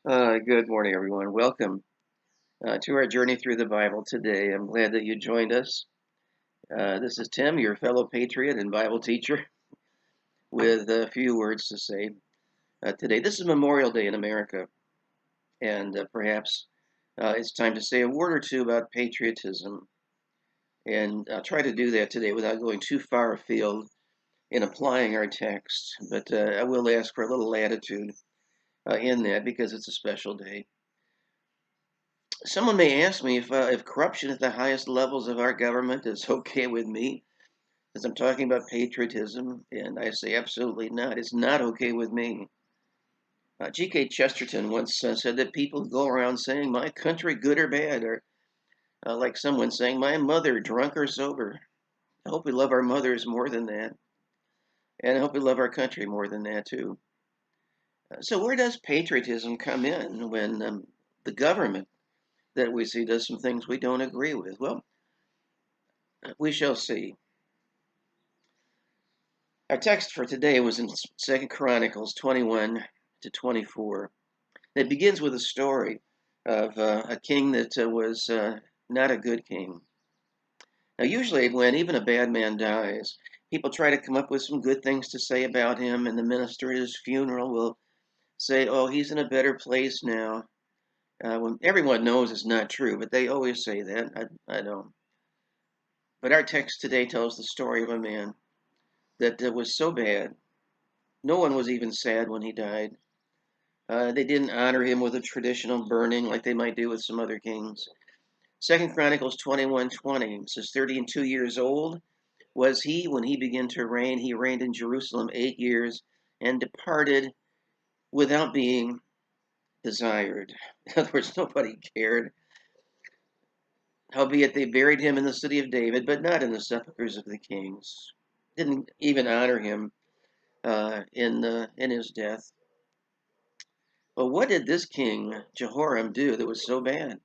Good morning, everyone. Welcome to our journey through the Bible today. I'm glad that you joined us. This is Tim, your fellow patriot and Bible teacher, with a few words to say today. This is Memorial Day in America, and perhaps it's time to say a word or two about patriotism. And I'll try to do that today without going too far afield in applying our text, but I will ask for a little latitude in that because it's a special day. Someone may ask me if corruption at the highest levels of our government is okay with me, because I'm talking about patriotism, and I say absolutely not. It's not okay with me. G.K. Chesterton once said that people go around saying, "My country, good or bad," or like someone saying, "My mother, drunk or sober." I hope we love our mothers more than that, and I hope we love our country more than that too. So where does patriotism come in when the government that we see does some things we don't agree with? Well, we shall see. Our text for today was in 2 Chronicles 21 to 24. It begins with a story of a king that was not a good king. Now, usually, when even a bad man dies, people try to come up with some good things to say about him, and the minister at his funeral will say, "Oh, he's in a better place now." When everyone knows it's not true, but they always say that. I don't. But our text today tells the story of a man that was so bad, no one was even sad when he died. They didn't honor him with a traditional burning like they might do with some other kings. 2 Chronicles 21:20 says, 32 years old was he when he began to reign. He reigned in Jerusalem 8 years and departed without being desired. In other words, nobody cared. Howbeit they buried him in the city of David, but not in the sepulchres of the kings. Didn't even honor him in his death. But what did this king Jehoram do that was so bad?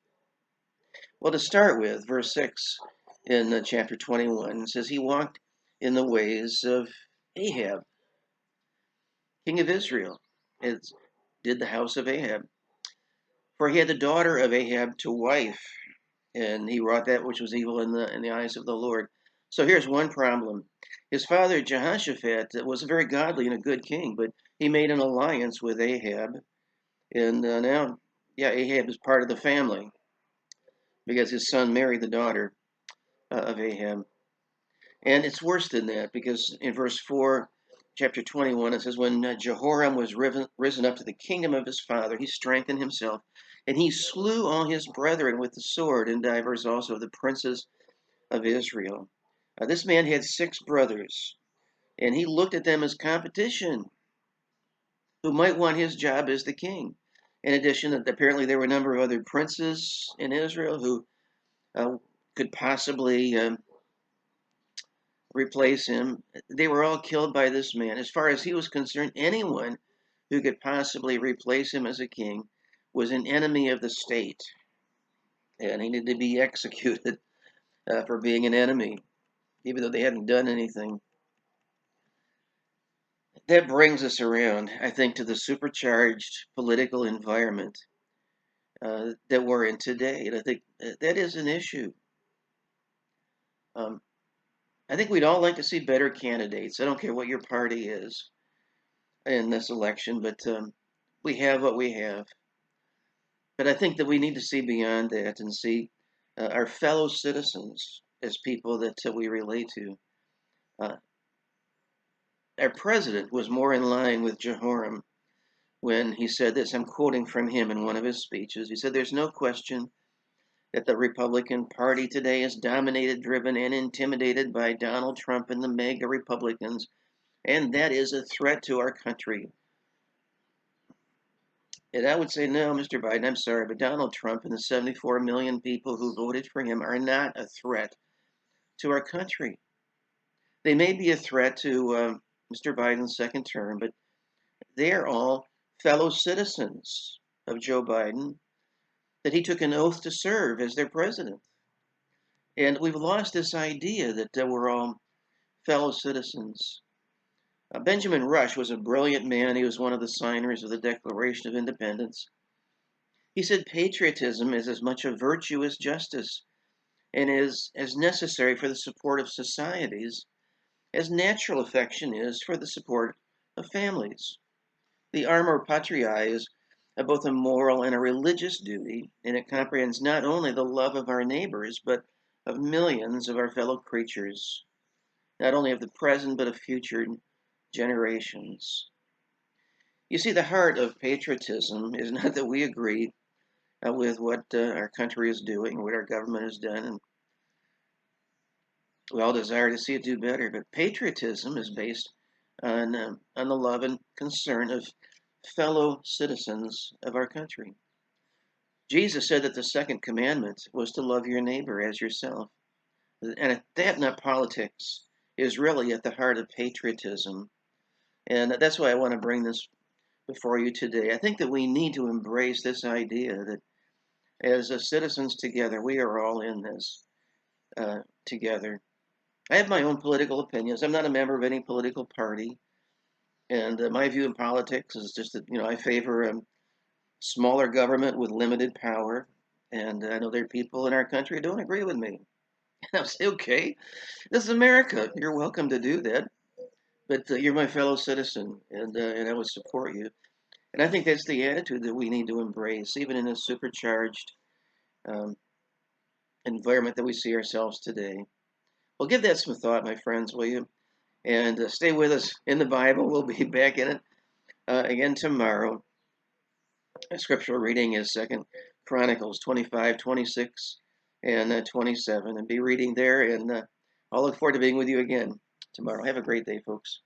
Well, to start with, verse 6 in chapter 21 says, he walked in the ways of Ahab, king of Israel. It did the house of Ahab. For he had the daughter of Ahab to wife, and he wrought that which was evil in the eyes of the Lord. So here's one problem. His father Jehoshaphat was a very godly and a good king, but he made an alliance with Ahab, and now, Ahab is part of the family because his son married the daughter of Ahab. And it's worse than that because in verse 4, chapter 21, it says, when Jehoram was risen up to the kingdom of his father, he strengthened himself, and he slew all his brethren with the sword, and divers also of the princes of Israel. This man had 6 brothers, and he looked at them as competition who might want his job as the king. In addition, apparently there were a number of other princes in Israel who could possibly replace him. They were all killed by this man. As far as he was concerned, anyone who could possibly replace him as a king was an enemy of the state, and he needed to be executed for being an enemy, even though they hadn't done anything. That brings us around, I think, to the supercharged political environment that we're in today, and I think that is an issue. Um, I think we'd all like to see better candidates. I don't care what your party is in this election, but we have what we have. But I think that we need to see beyond that and see our fellow citizens as people that we relate to. Uh, our president was more in line with Jehoram when he said this. I'm quoting from him in one of his speeches. He said, "There's no question that the Republican Party today is dominated, driven, and intimidated by Donald Trump and the MAGA Republicans, and that is a threat to our country." And I would say, no, Mr. Biden, I'm sorry, but Donald Trump and the 74 million people who voted for him are not a threat to our country. They may be a threat to Mr. Biden's second term, but they are all fellow citizens of Joe Biden that he took an oath to serve as their president. And we've lost this idea that we're all fellow citizens. Benjamin Rush was a brilliant man. He was one of the signers of the Declaration of Independence. He said patriotism is as much a virtue as justice and is as necessary for the support of societies as natural affection is for the support of families. The armor patriae is both a moral and a religious duty, and it comprehends not only the love of our neighbors, but of millions of our fellow creatures, not only of the present, but of future generations. You see, the heart of patriotism is not that we agree with what our country is doing, what our government has done, and we all desire to see it do better. But patriotism is based on the love and concern of fellow citizens of our country. Jesus said that the second commandment was to love your neighbor as yourself. And that, not politics, is really at the heart of patriotism. And that's why I want to bring this before you today. I think that we need to embrace this idea that as citizens together, we are all in this together. I have my own political opinions. I'm not a member of any political party. And my view in politics is just that, I favor smaller government with limited power. And I know there are people in our country who don't agree with me. And I say, okay, this is America. You're welcome to do that. But you're my fellow citizen, and I would support you. And I think that's the attitude that we need to embrace, even in a supercharged um, environment that we see ourselves today. Well, give that some thought, my friends, will you? And stay with us in the Bible. We'll be back in it again tomorrow. A scriptural reading is Second Chronicles 25, 26, and 27. And be reading there. And I'll look forward to being with you again tomorrow. Have a great day, folks.